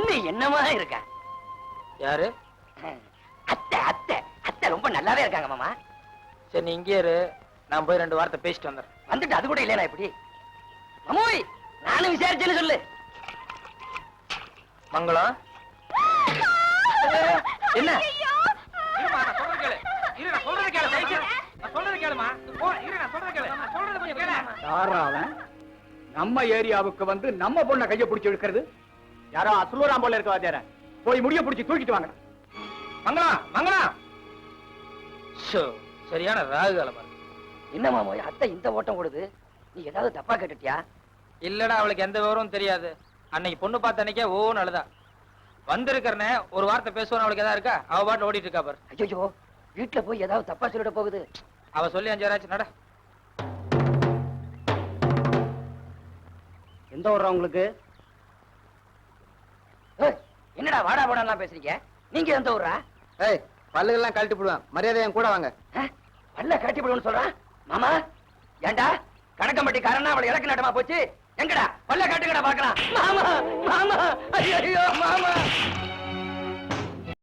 பொண்ணு என்னமா இருக்கா? யாரு? அத்தை அத்தை அத்தை ரொம்ப நல்லாவே இருக்காங்க மாமா. சரி நீ இங்கே இரு, நான் போய் 2 வார்த்தை பேசிட்டு வந்துடுறேன். வந்துட்டு அது கூட இல்லையா இப்படி? மாமோய் நானும் விசாரிச்சேன்னு சொல்லு. மங்களம் என்ன? நம்ம ஏரியாவுக்கு வந்து நம்ம பொண்ண கைய பிடிச்சு இழுக்கிறது யாரோ அசுலூராம் போல இருக்க வாத்தியார. போய் முடிய பிடிச்சு தூக்கிட்டு வாங்க. மங்களம் மங்களம். சரியான ராகு காலமா. என்ன மாமோய் அத்தை இந்த ஓட்டம் கொடுது? நீ ஏதாவது தப்பா கேட்டுட்டியா? இல்லடா, அவளுக்கு எந்த விவரமும் தெரியாது. அன்னைக்கு பொண்ணு பார்த்த அன்னைக்கே ஓன்னு அழுதா. வந்திருக்கிறனே ஒரு வார்த்தை பேசுவான், அவளுக்கு எதா இருக்கா? அவ பாட்டு ஓடிட்டு இருக்கா பாரு. ஐயோ வீட்டுல போய் ஏதாவது தப்பா சொல்லிட போகுது. அவ சொல்லி 5 ஆச்சு நட. எந்த ஊர்றா உங்களுக்கு? என்னடா வாடா வாடா பேசுறீங்க? நீங்க எந்த ஊரா? பல்லுகள்லாம் கழட்டி போடுவேன், மரியாதை என் கூட வாங்க. பல்ல கழட்டி போடுவேன்னு சொல்றான் மாமா. ஏண்டா கணக்கம்பட்டி காரனா அவளை இலக்கு நட்டமா போச்சு. எங்கடா பல்ல கட்டுங்கடா பாக்கலாம். மாமா மாமா ஐயோ மாமா.